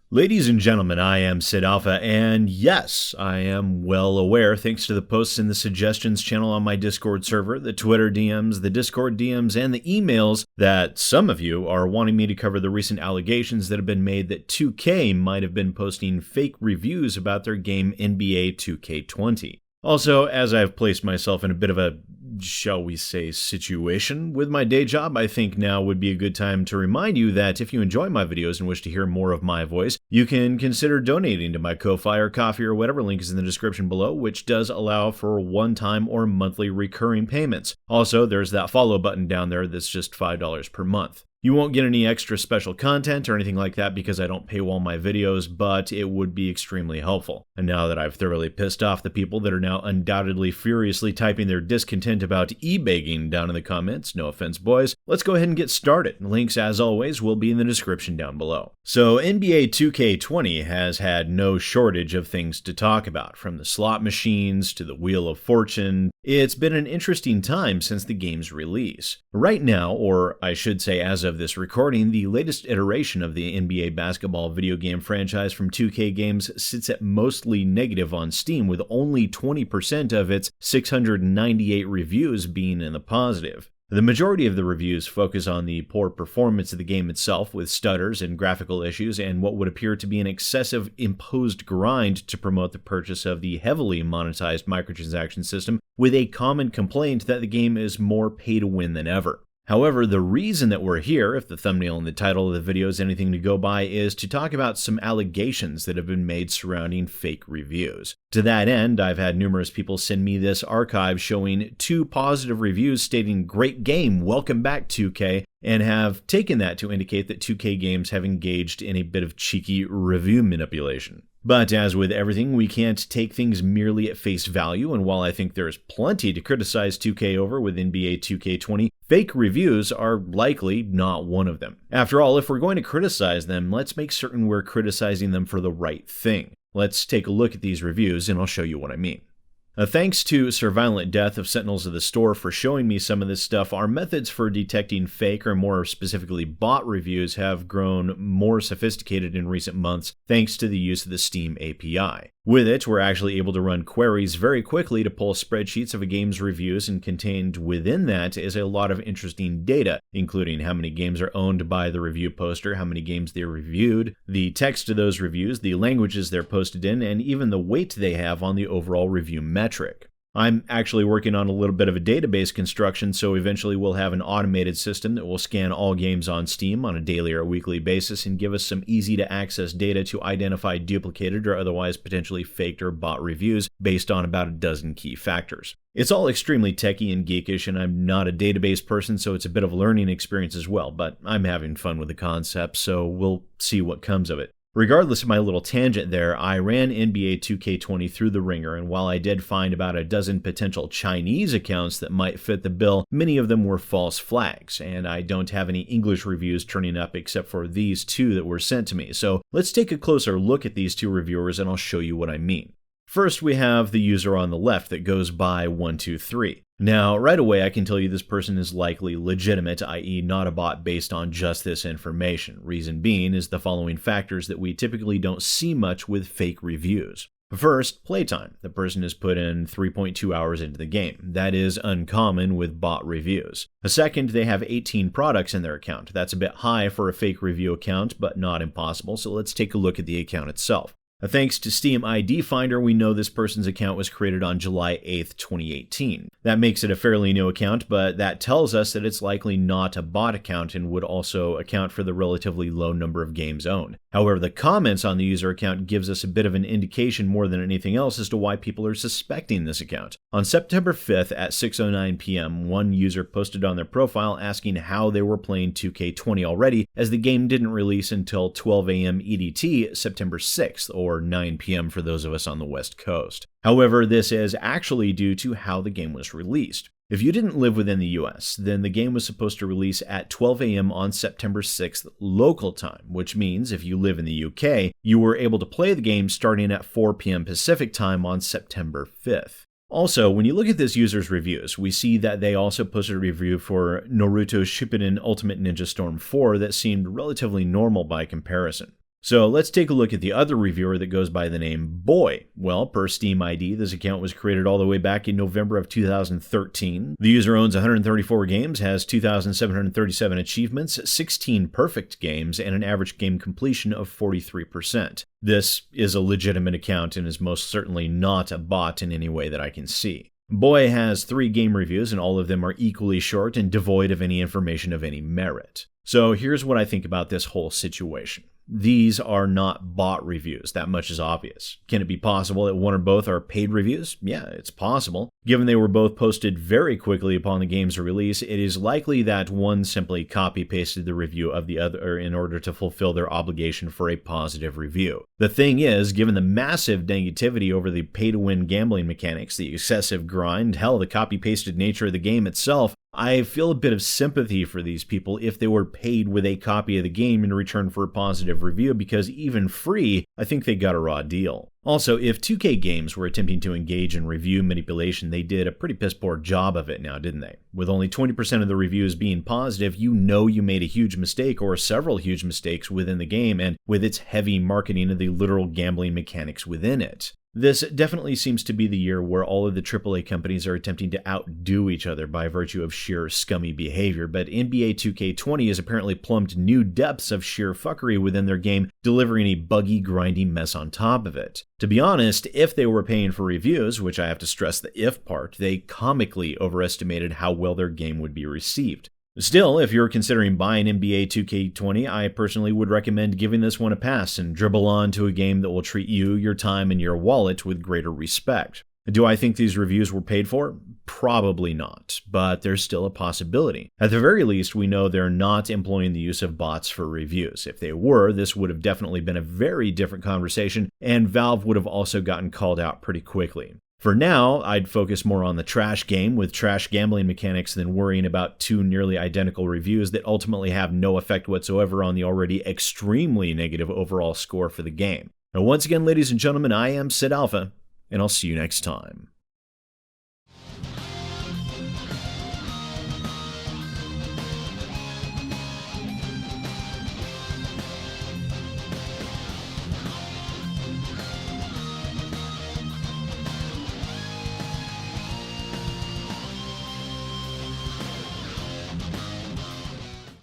Ladies and gentlemen, I am SidAlpha, and yes, I am well aware, thanks to the posts in the suggestions channel on my Discord server, the Twitter DMs, the Discord DMs, and the emails, that some of you are wanting me to cover the recent allegations that have been made that 2K might have been posting fake reviews about their game NBA 2K20. Also, as I've placed myself in a bit of a, shall we say, situation with my day job, I think now would be a good time to remind you that if you enjoy my videos and wish to hear more of my voice, you can consider donating to my Ko-Fi or Ko-fi or whatever link is in the description below, which does allow for one-time or monthly recurring payments. Also, there's that follow button down there that's just $5 per month. You won't get any extra special content or anything like that because I don't paywall my videos, but it would be extremely helpful. And now that I've thoroughly pissed off the people that are now undoubtedly furiously typing their discontent about e-begging down in the comments, no offense boys, let's go ahead and get started. Links, as always, will be in the description down below. So NBA 2K20 has had no shortage of things to talk about, from the slot machines to the Wheel of Fortune. It's been an interesting time since the game's release. Right now, or I should say as of this recording, the latest iteration of the NBA basketball video game franchise from 2K Games sits at mostly negative on Steam, with only 20% of its 698 reviews being in the positive. The majority of the reviews focus on the poor performance of the game itself, with stutters and graphical issues and what would appear to be an excessive imposed grind to promote the purchase of the heavily monetized microtransaction system, with a common complaint that the game is more pay to win than ever. However, the reason that we're here, if the thumbnail and the title of the video is anything to go by, is to talk about some allegations that have been made surrounding fake reviews. To that end, I've had numerous people send me this archive showing 2 positive reviews stating "Great game, welcome back 2K," and have taken that to indicate that 2K Games have engaged in a bit of cheeky review manipulation. But as with everything, we can't take things merely at face value, and while I think there's plenty to criticize 2K over with NBA 2K20, fake reviews are likely not one of them. After all, if we're going to criticize them, let's make certain we're criticizing them for the right thing. Let's take a look at these reviews and I'll show you what I mean. Thanks to Sir Violent Death of Sentinels of the Store for showing me some of this stuff, our methods for detecting fake, or more specifically bot reviews, have grown more sophisticated in recent months thanks to the use of the Steam API. With it, we're actually able to run queries very quickly to pull spreadsheets of a game's reviews, and contained within that is a lot of interesting data, including how many games are owned by the review poster, how many games they reviewed, the text of those reviews, the languages they're posted in, and even the weight they have on the overall review metric. I'm actually working on a little bit of a database construction, so eventually we'll have an automated system that will scan all games on Steam on a daily or weekly basis and give us some easy-to-access data to identify duplicated or otherwise potentially faked or bot reviews based on about a dozen key factors. It's all extremely techy and geekish, and I'm not a database person, so it's a bit of a learning experience as well, but I'm having fun with the concept, so we'll see what comes of it. Regardless of my little tangent there, I ran NBA 2K20 through the ringer, and while I did find about a dozen potential Chinese accounts that might fit the bill, many of them were false flags, and I don't have any English reviews turning up except for these 2 that were sent to me. So let's take a closer look at these 2 reviewers and I'll show you what I mean. First, we have the user on the left that goes by 123. Now, right away, I can tell you this person is likely legitimate, i.e. not a bot based on just this information. Reason being is the following factors that we typically don't see much with fake reviews. First, playtime. The person has put in 3.2 hours into the game. That is uncommon with bot reviews. Second, they have 18 products in their account. That's a bit high for a fake review account, but not impossible, so let's take a look at the account itself. Thanks to Steam ID Finder, we know this person's account was created on July 8th, 2018. That makes it a fairly new account, but that tells us that it's likely not a bot account and would also account for the relatively low number of games owned. However, the comments on the user account gives us a bit of an indication more than anything else as to why people are suspecting this account. On September 5th at 6:09 p.m., one user posted on their profile asking how they were playing 2K20 already, as the game didn't release until 12 a.m. EDT, September 6th, or 9 p.m. for those of us on the West Coast. However, this is actually due to how the game was released. If you didn't live within the US, then the game was supposed to release at 12 a.m. on September 6th local time, which means if you live in the UK, you were able to play the game starting at 4 p.m. Pacific time on September 5th. Also, when you look at this user's reviews, we see that they also posted a review for Naruto Shippuden Ultimate Ninja Storm 4 that seemed relatively normal by comparison. So let's take a look at the other reviewer that goes by the name Boy. Well, per Steam ID, this account was created all the way back in November of 2013. The user owns 134 games, has 2,737 achievements, 16 perfect games, and an average game completion of 43%. This is a legitimate account and is most certainly not a bot in any way that I can see. Boy has 3 game reviews, and all of them are equally short and devoid of any information of any merit. So here's what I think about this whole situation. These are not bot reviews, that much is obvious. Can it be possible that one or both are paid reviews? Yeah, it's possible. Given they were both posted very quickly upon the game's release, it is likely that one simply copy-pasted the review of the other in order to fulfill their obligation for a positive review. The thing is, given the massive negativity over the pay-to-win gambling mechanics, the excessive grind, hell, the copy-pasted nature of the game itself, I feel a bit of sympathy for these people if they were paid with a copy of the game in return for a positive review, because even free, I think they got a raw deal. Also, if 2K Games were attempting to engage in review manipulation, they did a pretty piss-poor job of it now, didn't they? With only 20% of the reviews being positive, you know you made a huge mistake or several huge mistakes within the game and with its heavy marketing of the literal gambling mechanics within it. This definitely seems to be the year where all of the AAA companies are attempting to outdo each other by virtue of sheer scummy behavior, but NBA 2K20 has apparently plumbed new depths of sheer fuckery within their game, delivering a buggy, grindy mess on top of it. To be honest, if they were paying for reviews, which I have to stress the if part, they comically overestimated how well their game would be received. Still, if you're considering buying NBA 2K20, I personally would recommend giving this one a pass and dribble on to a game that will treat you, your time, and your wallet with greater respect. Do I think these reviews were paid for? Probably not, but there's still a possibility. At the very least, we know they're not employing the use of bots for reviews. If they were, this would have definitely been a very different conversation, and Valve would have also gotten called out pretty quickly. For now, I'd focus more on the trash game with trash gambling mechanics than worrying about 2 nearly identical reviews that ultimately have no effect whatsoever on the already extremely negative overall score for the game. Now, once again, ladies and gentlemen, I am SidAlpha, and I'll see you next time.